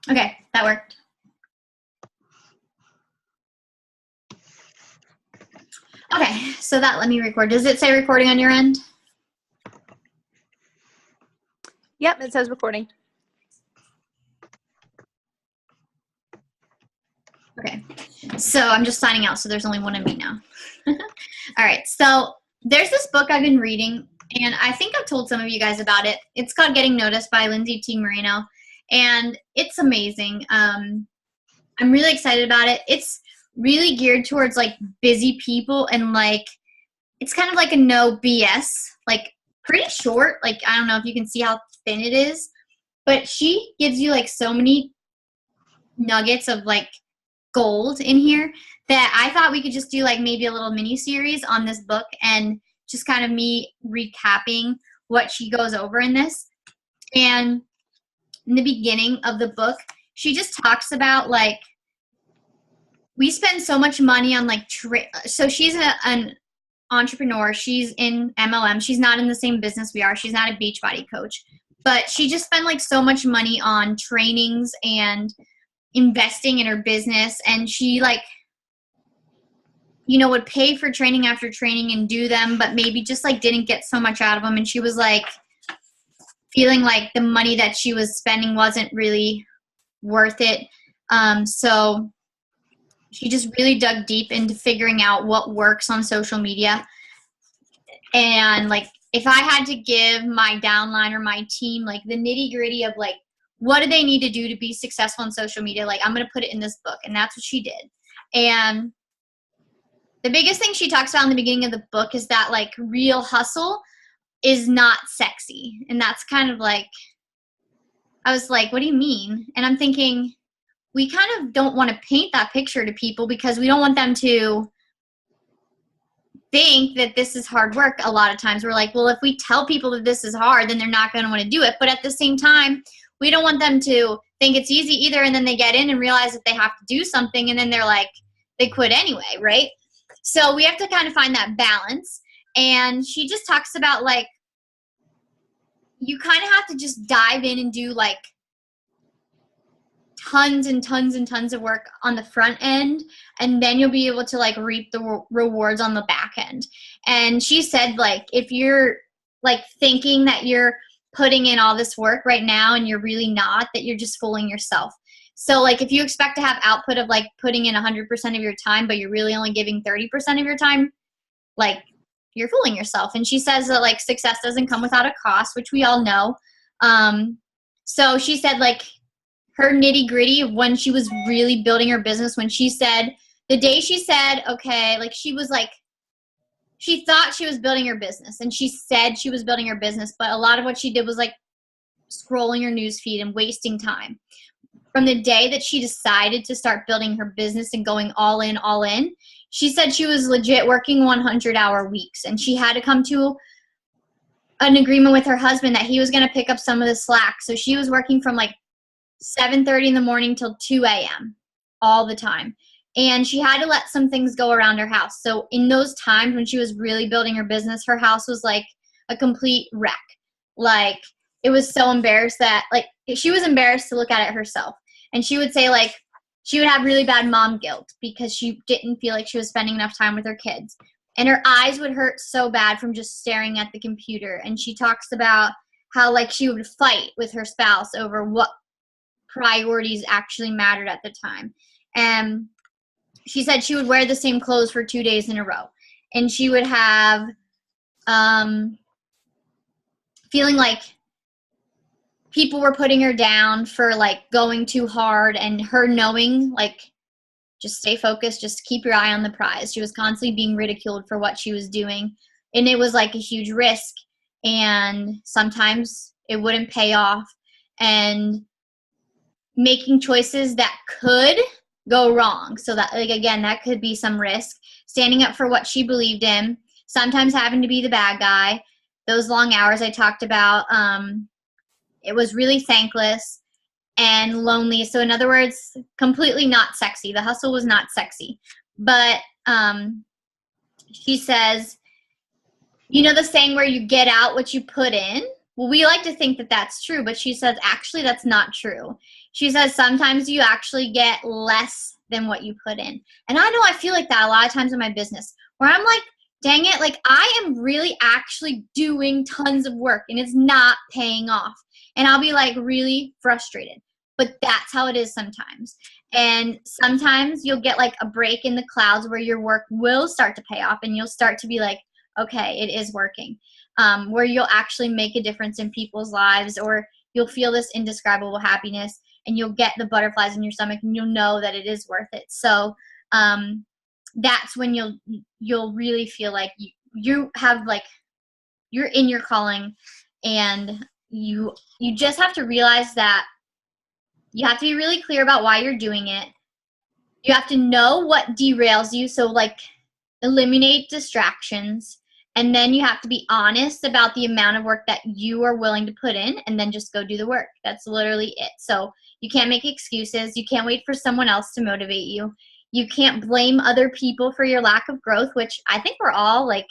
Okay, that worked. Okay, so that let me record. Does it say recording on your end? Yep, it says recording. Okay, so I'm just signing out, so there's only one of me now. All right, so there's this book I've been reading, and I think I've told some of you guys about it. It's called Getting Noticed by Lindsay T. Moreno, and it's amazing. I'm really excited about it. It's really geared towards like busy people, and like it's kind of like a no BS, like pretty short. Like I don't know if you can see how thin it is, but she gives you like so many nuggets of like gold in here that I thought we could just do like maybe a little mini series on this book and just kind of me recapping what she goes over in this. And in the beginning of the book, she just talks about like we spend so much money on like so she's an entrepreneur. She's in MLM. She's not in the same business we are. She's not a Beachbody coach, but she just spent like so much money on trainings and investing in her business, and she like would pay for training after training and do them, but maybe just like didn't get so much out of them, and she was like feeling like the money that she was spending wasn't really worth it. So she just really dug deep into figuring out what works on social media. And like if I had to give my downline or my team like the nitty gritty of like what do they need to do to be successful on social media, like I'm going to put it in this book. And that's what she did. And the biggest thing she talks about in the beginning of the book is that like real hustle is not sexy. And that's kind of like, I was like, what do you mean? And I'm thinking, we kind of don't want to paint that picture to people because we don't want them to think that this is hard work. A lot of times we're like, well, if we tell people that this is hard, then they're not going to want to do it. But at the same time, we don't want them to think it's easy either, and then they get in and realize that they have to do something, and then they're like, they quit anyway, right? So we have to kind of find that balance. And she just talks about like, you kind of have to just dive in and do like tons and tons and tons of work on the front end, and then you'll be able to like reap the rewards on the back end. And she said like, if you're like thinking that you're putting in all this work right now and you're really not, that you're just fooling yourself. So like if you expect to have output of like putting in 100% of your time, but you're really only giving 30% of your time, like you're fooling yourself. And she says that like success doesn't come without a cost, which we all know. So she said like her nitty gritty of when she was really building her business, when she said, the day she said, okay, like she was like, she thought she was building her business and she said she was building her business, but a lot of what she did was like scrolling her news feed and wasting time. From the day that she decided to start building her business and going all in, she said she was legit working 100-hour weeks, and she had to come to an agreement with her husband that he was going to pick up some of the slack. So she was working from like 7:30 in the morning till 2 a.m. all the time. And she had to let some things go around her house. So in those times when she was really building her business, her house was like a complete wreck. Like it was so embarrassed that like she was embarrassed to look at it herself. And she would say like she would have really bad mom guilt because she didn't feel like she was spending enough time with her kids. And her eyes would hurt so bad from just staring at the computer. And she talks about how like she would fight with her spouse over what priorities actually mattered at the time. And she said she would wear the same clothes for 2 days in a row. And she would have feeling like people were putting her down for like going too hard, and her knowing like just stay focused, just keep your eye on the prize. She was constantly being ridiculed for what she was doing, and it was like a huge risk, and sometimes it wouldn't pay off, and making choices that could go wrong. So that like again, that could be some risk. Standing up for what she believed in, sometimes having to be the bad guy. Those long hours I talked about, it was really thankless and lonely. So in other words, completely not sexy. The hustle was not sexy. But she says, you know the saying where you get out what you put in? well, we like to think that that's true, but she says, actually, that's not true. She says sometimes you actually get less than what you put in. And I know I feel like that a lot of times in my business where I'm like, dang it, like I am really actually doing tons of work and it's not paying off. And I'll be like really frustrated. But that's how it is sometimes. And sometimes you'll get like a break in the clouds where your work will start to pay off and you'll start to be like, okay, it is working. Where you'll actually make a difference in people's lives, or you'll feel this indescribable happiness and you'll get the butterflies in your stomach and you'll know that it is worth it. So that's when you'll really feel like you have like, you're in your calling, and you just have to realize that you have to be really clear about why you're doing it. You have to know what derails you. So like eliminate distractions. And then you have to be honest about the amount of work that you are willing to put in, and then just go do the work. That's literally it. So you can't make excuses. You can't wait for someone else to motivate you. You can't blame other people for your lack of growth, which I think we're all like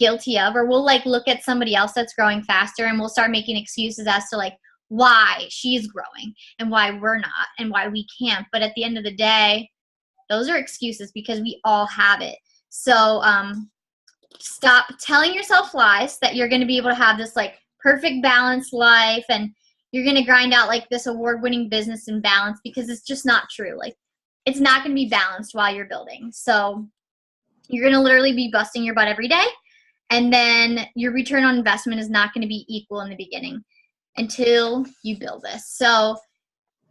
guilty of. Or we'll like look at somebody else that's growing faster and we'll start making excuses as to like why she's growing and why we're not and why we can't. But at the end of the day, those are excuses because we all have it. So stop telling yourself lies that you're going to be able to have this like perfect balanced life and you're going to grind out like this award-winning business in balance, because it's just not true. Like it's not going to be balanced while you're building. So you're going to literally be busting your butt every day, and then your return on investment is not going to be equal in the beginning until you build this. So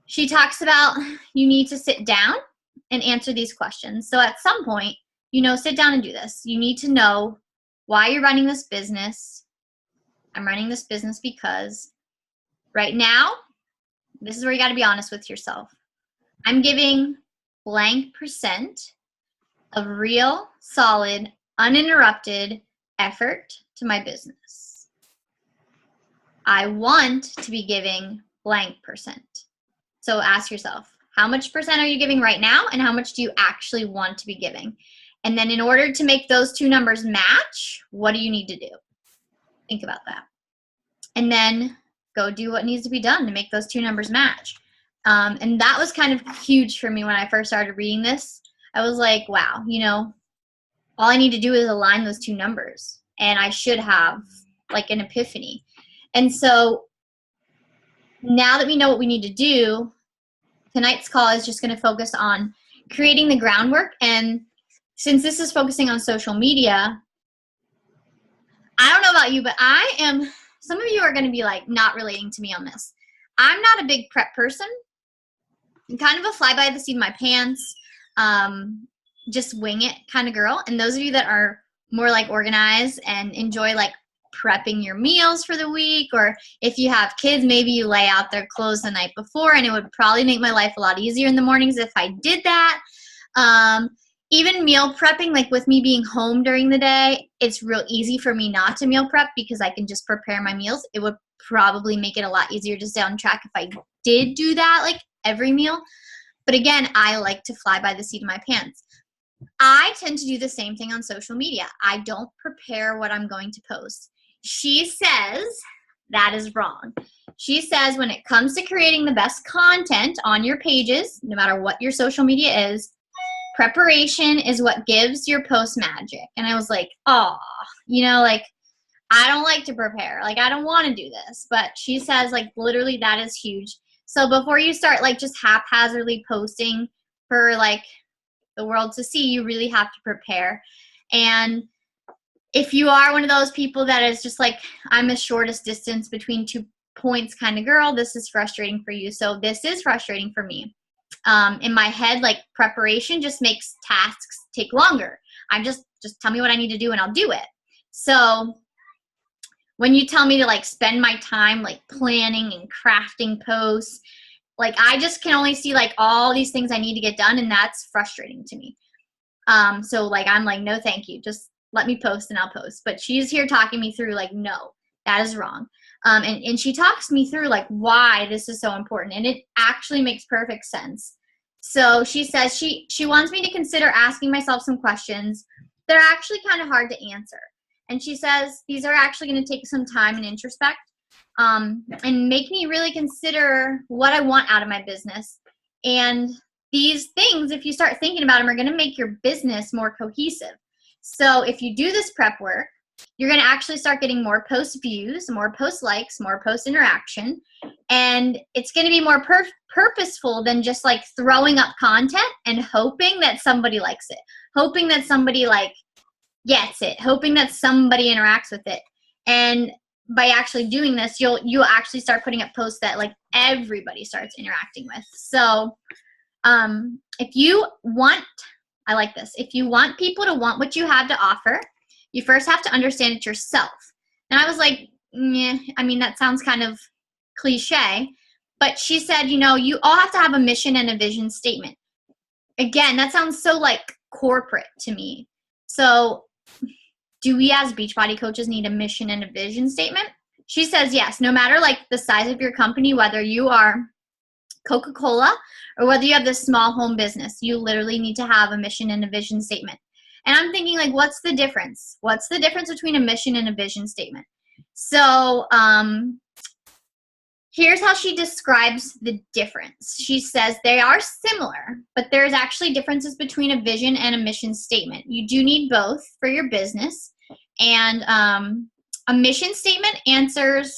she talks about you need to sit down and answer these questions. So at some point, sit down and do this. You need to know why you're running this business. I'm running this business because right now, this is where you got to be honest with yourself. I'm giving blank percent of real, solid, uninterrupted effort to my business. I want to be giving blank percent. So ask yourself, how much percent are you giving right now, and how much do you actually want to be giving? And then in order to make those two numbers match, what do you need to do? Think about that. And then go do what needs to be done to make those two numbers match. And that was kind of huge for me when I first started reading this. I was like, wow, all I need to do is align those two numbers, and I should have like an epiphany. And so now that we know what we need to do, tonight's call is just going to focus on creating the groundwork. And since this is focusing on social media, I don't know about you, but some of you are going to be like not relating to me on this. I'm not a big prep person. I'm kind of a fly by the seat of my pants, just wing it kind of girl. And those of you that are more like organized and enjoy like prepping your meals for the week, or if you have kids, maybe you lay out their clothes the night before, and it would probably make my life a lot easier in the mornings if I did that. Even meal prepping, like with me being home during the day, it's real easy for me not to meal prep because I can just prepare my meals. It would probably make it a lot easier to stay on track if I did do that like every meal. But again, I like to fly by the seat of my pants. I tend to do the same thing on social media. I don't prepare what I'm going to post. She says that is wrong. She says when it comes to creating the best content on your pages, no matter what your social media is, preparation is what gives your post magic. And I was like, oh, like I don't like to prepare. Like I don't want to do this. But she says like literally that is huge. So before you start like just haphazardly posting for like the world to see, you really have to prepare. And if you are one of those people that is just like, I'm the shortest distance between 2 points kind of girl, this is frustrating for you. So this is frustrating for me. In my head, like preparation just makes tasks take longer. I'm just tell me what I need to do and I'll do it. So when you tell me to like spend my time like planning and crafting posts, like I just can only see like all these things I need to get done, and that's frustrating to me. So like I'm like, no thank you, just let me post and I'll post. But she's here talking me through like, no, that is wrong. And she talks me through like why this is so important, and it actually makes perfect sense. So she says she wants me to consider asking myself some questions that are actually kind of hard to answer. And she says these are actually going to take some time and introspect. and make me really consider what I want out of my business. And these things, if you start thinking about them, are going to make your business more cohesive. So if you do this prep work, you're going to actually start getting more post views, more post likes, more post interaction, and it's going to be more purposeful than just like throwing up content and hoping that somebody likes it, hoping that somebody like gets it, hoping that somebody interacts with it. And by actually doing this, you'll actually start putting up posts that like everybody starts interacting with. So if you want, I like this, if you want people to want what you have to offer, you first have to understand it yourself. And I was like, I mean, that sounds kind of cliche, but she said, you know, you all have to have a mission and a vision statement. Again, that sounds so like corporate to me. So do we as Beachbody coaches need a mission and a vision statement? She says yes, no matter like the size of your company, whether you are Coca-Cola or whether you have this small home business, you literally need to have a mission and a vision statement. And I'm thinking like, what's the difference? What's the difference between a mission and a vision statement? So here's how she describes the difference. She says they are similar, but there's actually differences between a vision and a mission statement. You do need both for your business. And a mission statement answers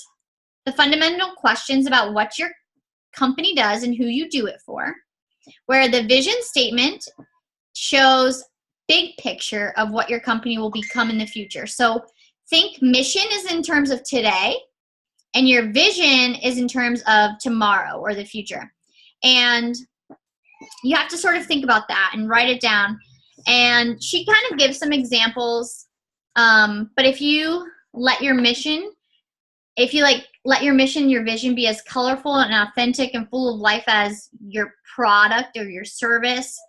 the fundamental questions about what your company does and who you do it for, where the vision statement shows big picture of what your company will become in the future. So think mission is in terms of today, and your vision is in terms of tomorrow or the future. And you have to sort of think about that and write it down. And she kind of gives some examples. But if you let your mission, let your mission, your vision be as colorful and authentic and full of life as your product or your service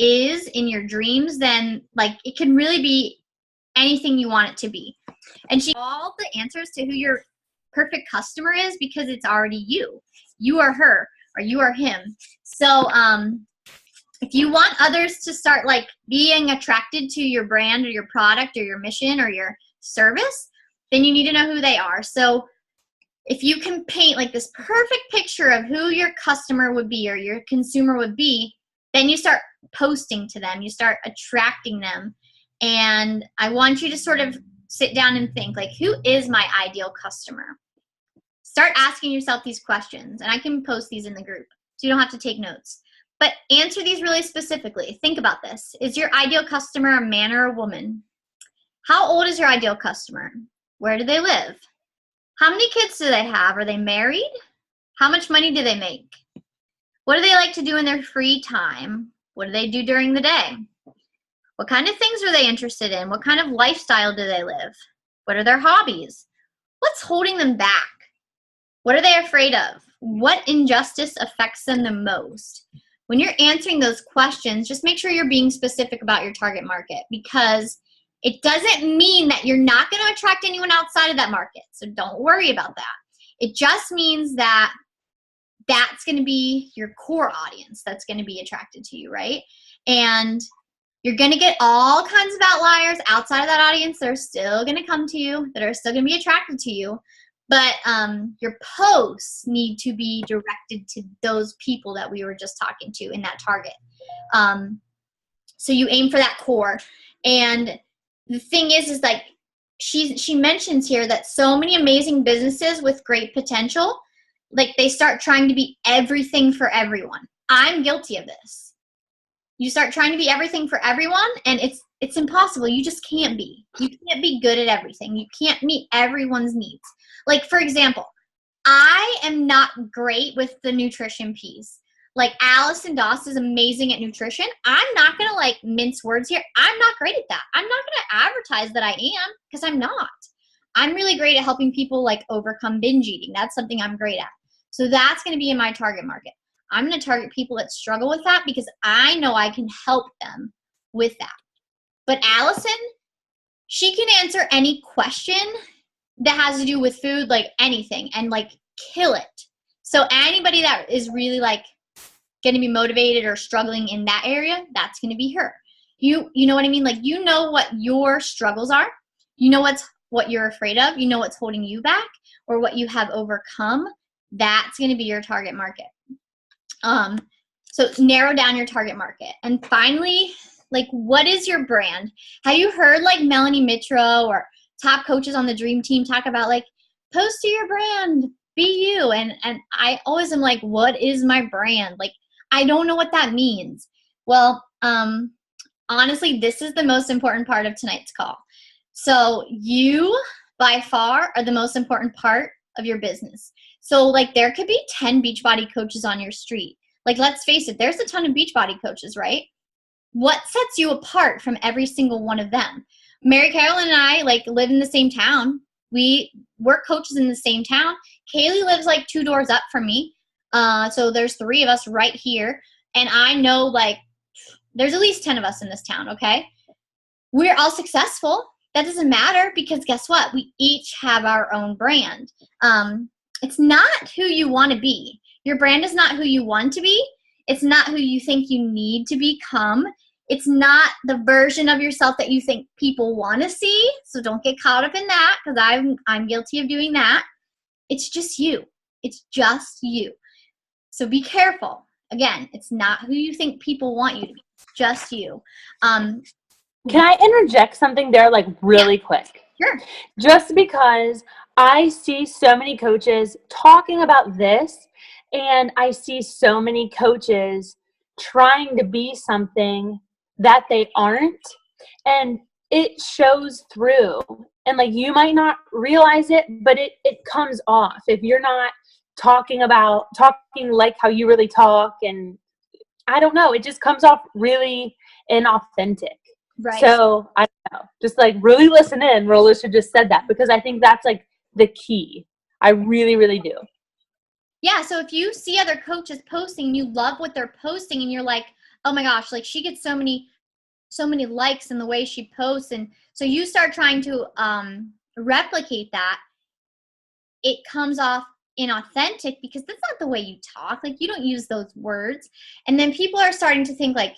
is in your dreams, then like it can really be anything you want it to be. And she all the answers to who your perfect customer is because it's already you. You are her or you are him. So if you want others to start like being attracted to your brand or your product or your mission or your service, then you need to know who they are. So if you can paint like this perfect picture of who your customer would be or your consumer would be, then you start posting to them, you start attracting them. And I want you to sort of sit down and think like, who is my ideal customer? Start asking yourself these questions, and I can post these in the group so you don't have to take notes. But answer these really specifically. Think about this. Is your ideal customer a man or a woman? How old is your ideal customer? Where do they live? How many kids do they have? Are they married? How much money do they make? What do they like to do in their free time? What do they do during the day? What kind of things are they interested in? What kind of lifestyle do they live? What are their hobbies? What's holding them back? What are they afraid of? What injustice affects them the most? When you're answering those questions, just make sure you're being specific about your target market, because it doesn't mean that you're not going to attract anyone outside of that market. So don't worry about that. It just means that that's going to be your core audience that's going to be attracted to you, right? And you're going to get all kinds of outliers outside of that audience that are still going to come to you, that are still going to be attracted to you. But your posts need to be directed to those people that we were just talking to in that target. So you aim for that core. And the thing is like she mentions here that so many amazing businesses with great potential, like they start trying to be everything for everyone. I'm guilty of this. You start trying to be everything for everyone, and it's impossible. You just can't be. You can't be good at everything. You can't meet everyone's needs. Like, for example, I am not great with the nutrition piece. Like, Allison Doss is amazing at nutrition. I'm not going to, like, mince words here. I'm not great at that. I'm not going to advertise that I am, because I'm not. I'm really great at helping people, like, overcome binge eating. That's something I'm great at. So that's going to be in my target market. I'm going to target people that struggle with that because I know I can help them with that. But Allison, she can answer any question that has to do with food, like anything, and like kill it. So anybody that is really like going to be motivated or struggling in that area, that's going to be her. You know what I mean? Like, you know what your struggles are. You know what you're afraid of. You know what's holding you back. or what you have overcome, that's going to be your target market. So narrow down your target market. And finally, like, what is your brand? Have you heard like Melanie Mitro or top coaches on the Dream Team talk about like, post to your brand, be you? And I always am like, what is my brand? Like, I don't know what that means. Well, honestly, this is the most important part of tonight's call. So you, by far, are the most important part of your business. So, like, there could be 10 Beachbody coaches on your street. Like, let's face it, there's a ton of Beachbody coaches, right? What sets you apart from every single one of them? Mary Carolyn and I, like, live in the same town. We're coaches in the same town. Kaylee lives, like, 2 doors up from me. So there's 3 of us right here. And I know, like, there's at least 10 of us in this town, okay? We're all successful. That doesn't matter because guess what? We each have our own brand. It's not who you want to be. Your brand is not who you want to be. It's not who you think you need to become. It's not the version of yourself that you think people want to see. So don't get caught up in that because I'm guilty of doing that. It's just you. It's just you. So be careful. Again, it's not who you think people want you to be. It's just you. Can I interject something there, like, really quick? Sure. Just because I see so many coaches talking about this, and I see so many coaches trying to be something that they aren't, and it shows through. And, like, you might not realize it, but it comes off if you're not talking like how you really talk. And I don't know, it just comes off really inauthentic. Right. So I don't know, just like really listen in. Rolisha just said that because I think that's like the key. I really, really do. Yeah. So if you see other coaches posting, you love what they're posting, and you're like, oh my gosh, like she gets so many likes in the way she posts, and so you start trying to replicate that. It comes off inauthentic because that's not the way you talk. Like, you don't use those words, and then people are starting to think like,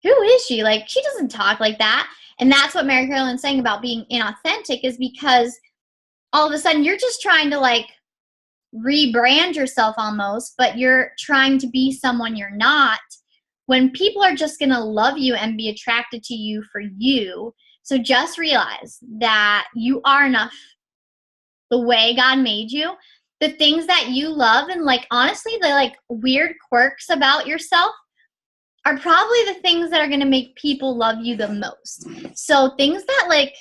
who is she? Like, she doesn't talk like that. And that's what Mary Carolyn's saying about being inauthentic, is because all of a sudden you're just trying to like rebrand yourself almost, but you're trying to be someone you're not, when people are just going to love you and be attracted to you for you. So just realize that you are enough the way God made you. The things that you love and, like, honestly, the like weird quirks about yourself are probably the things that are going to make people love you the most. So things that, like,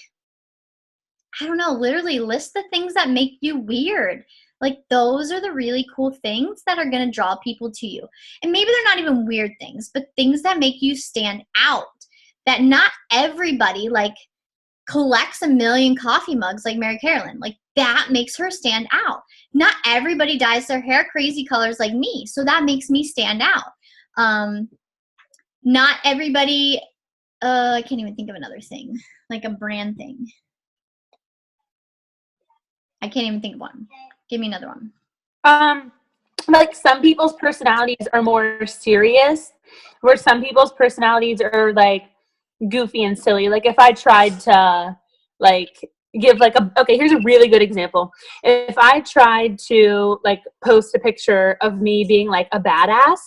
I don't know, literally list the things that make you weird. Like, those are the really cool things that are going to draw people to you. And maybe they're not even weird things, but things that make you stand out, that not everybody, like, collects 1 million coffee mugs like Mary Carolyn. Like, that makes her stand out. Not everybody dyes their hair crazy colors like me, so that makes me stand out. Not everybody, I can't even think of another thing, like a brand thing. I can't even think of one. Give me another one. Like, some people's personalities are more serious, where some people's personalities are like goofy and silly. Like, if I tried to like give like okay, here's a really good example. If I tried to like post a picture of me being like a badass,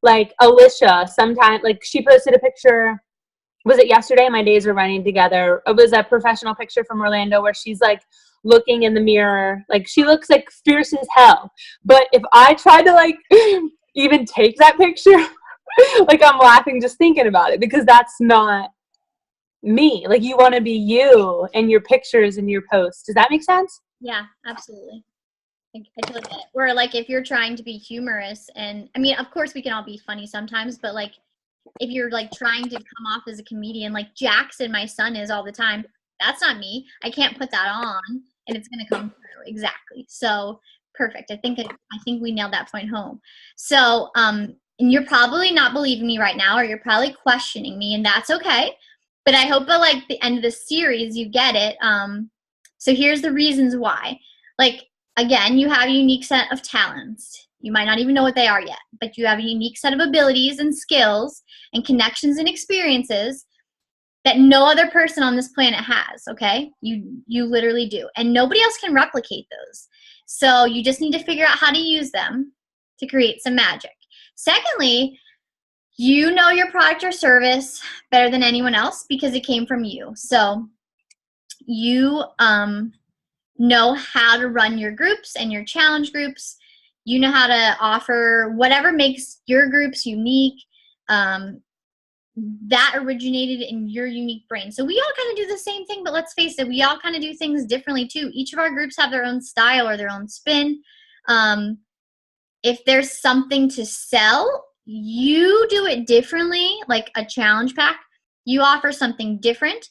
like Alicia, sometime, like, she posted a picture, was it yesterday? My days were running together. It was a professional picture from Orlando where she's like looking in the mirror, like she looks like fierce as hell. But if I tried to like even take that picture, like, I'm laughing just thinking about it, because that's not me. Like, you want to be you and your pictures and your posts. Does that make sense? Yeah, absolutely. I totally get it. Or like, if you're trying to be humorous, and I mean, of course we can all be funny sometimes, but like, if you're like trying to come off as a comedian, like Jackson, my son, is all the time, that's not me. I can't put that on and it's going to come through. Exactly. So perfect. I think we nailed that point home. So, and you're probably not believing me right now, or you're probably questioning me, and that's okay. But I hope at like the end of the series, you get it. So here's the reasons why. Like, again, you have a unique set of talents. You might not even know what they are yet, but you have a unique set of abilities and skills and connections and experiences that no other person on this planet has, okay? You literally do. And nobody else can replicate those. So you just need to figure out how to use them to create some magic. Secondly, you know your product or service better than anyone else because it came from you. So you know how to run your groups and your challenge groups. You know how to offer whatever makes your groups unique. That originated in your unique brain. So we all kind of do the same thing, but let's face it, we all kind of do things differently too. Each of our groups have their own style or their own spin. If there's something to sell, you do it differently, like a challenge pack. You offer something different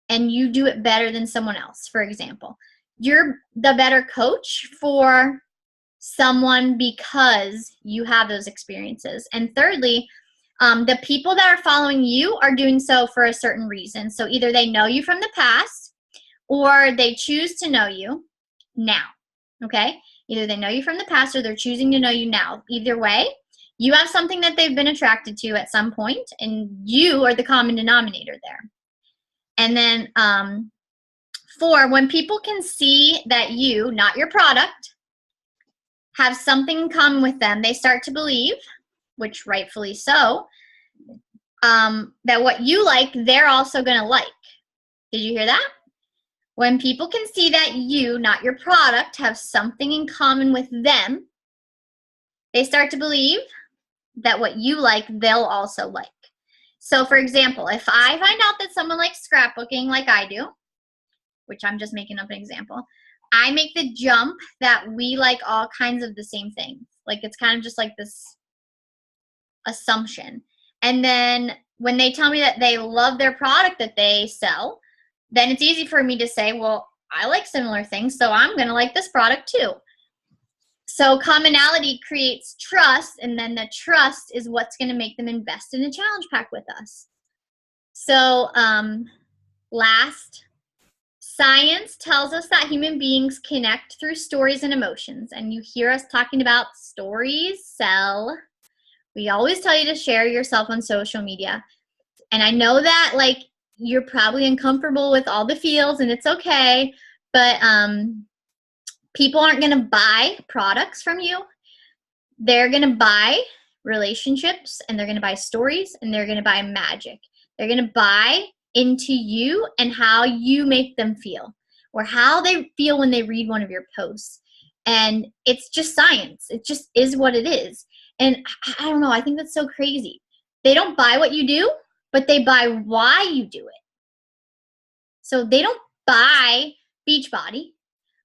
and you do it better than someone else. For example, you're the better coach for someone because you have those experiences. And thirdly, the people that are following you are doing so for a certain reason. So either they know you from the past or they choose to know you now, okay? Either they know you from the past or they're choosing to know you now. Either way, you have something that they've been attracted to at some point, and you are the common denominator there. And then 4, when people can see that you, not your product, have something in common with them, they start to believe, which rightfully so, that what you like, they're also going to like. Did you hear that? When people can see that you, not your product, have something in common with them, they start to believe that what you like, they'll also like. So for example, if I find out that someone likes scrapbooking like I do, which I'm just making up an example, I make the jump that we like all kinds of the same things. Like it's kind of just like this assumption. And then when they tell me that they love their product that they sell, then it's easy for me to say, well, I like similar things, so I'm going to like this product too. So commonality creates trust, and then the trust is what's going to make them invest in a challenge pack with us. So last, science tells us that human beings connect through stories and emotions, and you hear us talking about stories sell. We always tell you to share yourself on social media. And I know that like you're probably uncomfortable with all the feels, and it's okay, but people aren't going to buy products from you. They're going to buy relationships, and they're going to buy stories, and they're going to buy magic. They're going to buy into you and how you make them feel, or how they feel when they read one of your posts. And it's just science. It just is what it is. And I don't know, I think that's so crazy. They don't buy what you do, but they buy why you do it. So they don't buy Beachbody,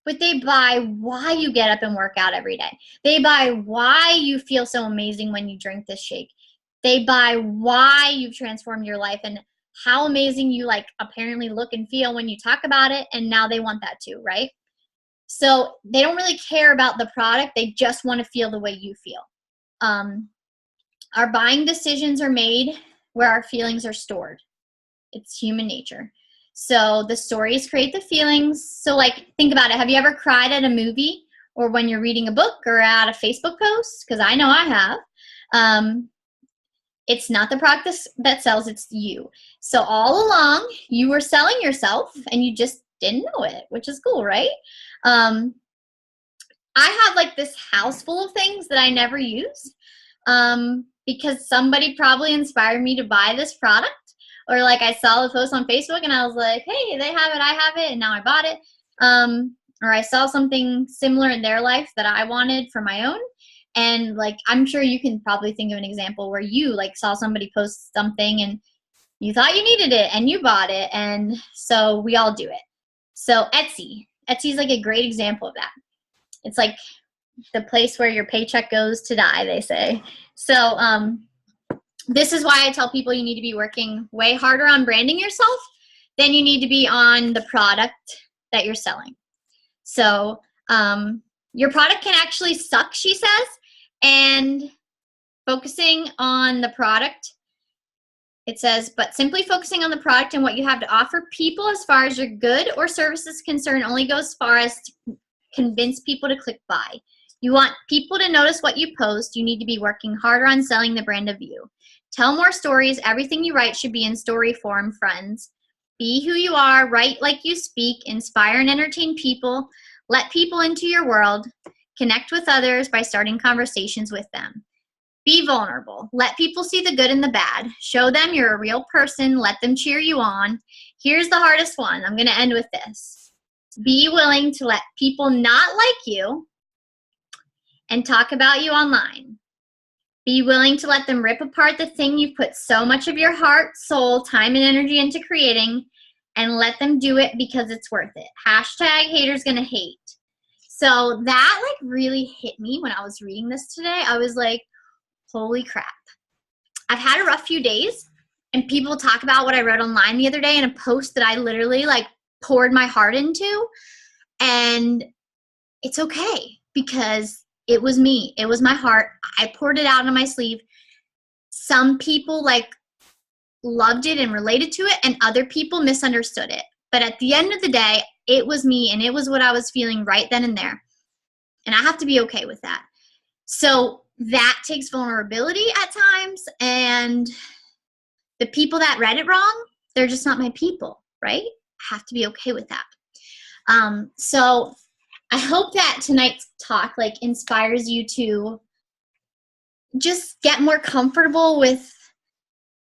but they buy why you get up and work out every day. They buy why you feel so amazing when you drink this shake. They buy why you've transformed your life and how amazing you like apparently look and feel when you talk about it, and now they want that too, right? So they don't really care about the product. They just want to feel the way you feel. Our buying decisions are made where our feelings are stored. It's human nature. So the stories create the feelings. So like, think about it. Have you ever cried at a movie or when you're reading a book or at a Facebook post? Because I know I have. It's not the product that sells, it's you. So all along, you were selling yourself and you just didn't know it, which is cool, right? I have like this house full of things that I never use because somebody probably inspired me to buy this product, or like I saw the post on Facebook and I was like, hey, they have it, I have it, and now I bought it. Or I saw something similar in their life that I wanted for my own. And like, I'm sure you can probably think of an example where you like saw somebody post something and you thought you needed it and you bought it. And so we all do it. So Etsy is like a great example of that. It's like the place where your paycheck goes to die, they say. So this is why I tell people you need to be working way harder on branding yourself than you need to be on the product that you're selling. So your product can actually suck, she says, and focusing on the product, it says, but simply focusing on the product and what you have to offer people as far as your good or service is concerned only goes as far as to convince people to click buy. You want people to notice what you post. You need to be working harder on selling the brand of you. Tell more stories. Everything you write should be in story form, friends. Be who you are. Write like you speak. Inspire and entertain people. Let people into your world. Connect with others by starting conversations with them. Be vulnerable. Let people see the good and the bad. Show them you're a real person. Let them cheer you on. Here's the hardest one. I'm going to end with this. Be willing to let people not like you and talk about you online. Be willing to let them rip apart the thing you've put so much of your heart, soul, time, and energy into creating, and let them do it because it's worth it. Hashtag haters gonna hate. So that like really hit me when I was reading this today. I was like, holy crap. I've had a rough few days, and people talk about what I wrote online the other day in a post that I literally like poured my heart into, and it's okay because it was me. It was my heart. I poured it out on my sleeve. Some people like loved it and related to it, and other people misunderstood it. But at the end of the day, it was me, and it was what I was feeling right then and there. And I have to be okay with that. So that takes vulnerability at times, and the people that read it wrong, they're just not my people, right? I have to be okay with that. So I hope that tonight's talk like inspires you to just get more comfortable with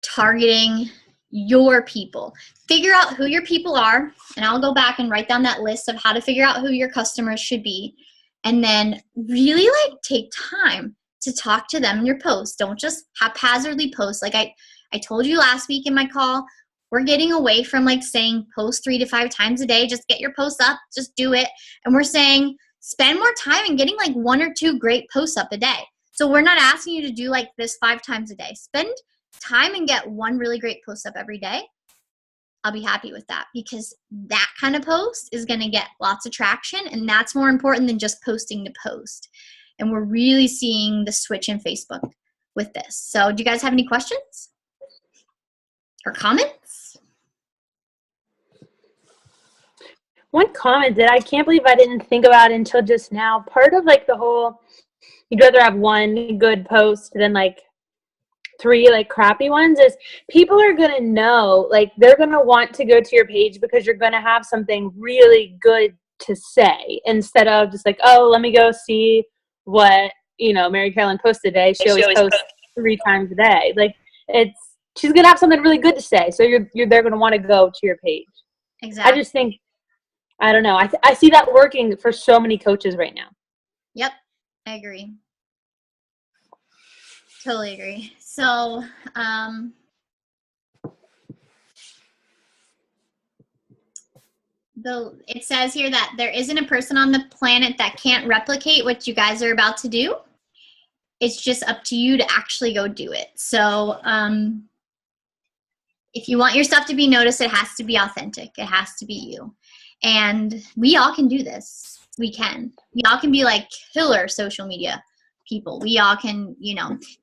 targeting your people. Figure out who your people are, and I'll go back and write down that list of how to figure out who your customers should be, and then really like take time to talk to them in your post. Don't just haphazardly post. Like I told you last week in my call, we're getting away from like saying post 3 to 5 times a day. Just get your posts up, just do it. And we're saying spend more time in getting like 1 or 2 great posts up a day. So we're not asking you to do like this 5 times a day. Spend time and get 1 really great post up every day. I'll be happy with that, because that kind of post is going to get lots of traction, and that's more important than just posting to post. And we're really seeing the switch in Facebook with this. So do you guys have any questions or comments? One comment that I can't believe I didn't think about until just now, part of like the whole, you'd rather have 1 good post than like 3 like crappy ones, is people are going to know, like they're going to want to go to your page because you're going to have something really good to say, instead of just like, oh, let me go see what, Mary Carolyn posted today. She always posts 3 times a day. Like she's going to have something really good to say. So they're going to want to go to your page. Exactly. I just think, I don't know. I see that working for so many coaches right now. Yep. I agree. Totally agree. So, it says here that there isn't a person on the planet that can't replicate what you guys are about to do. It's just up to you to actually go do it. So, if you want your stuff to be noticed, it has to be authentic. It has to be you. And we all can do this. We can. We all can be like killer social media people. We all can,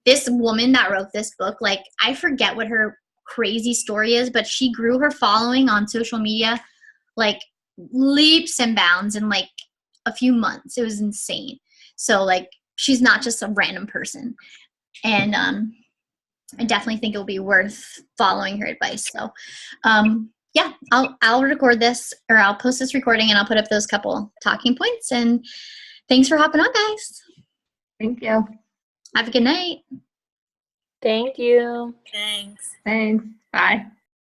this woman that wrote this book, like I forget what her crazy story is, but she grew her following on social media like leaps and bounds in like a few months. It was insane. So like she's not just a random person. And I definitely think it'll be worth following her advice. So yeah, I'll record this, or I'll post this recording, and I'll put up those couple talking points. And thanks for hopping on, guys. Thank you. Have a good night. Thank you. Thanks. Thanks. Bye.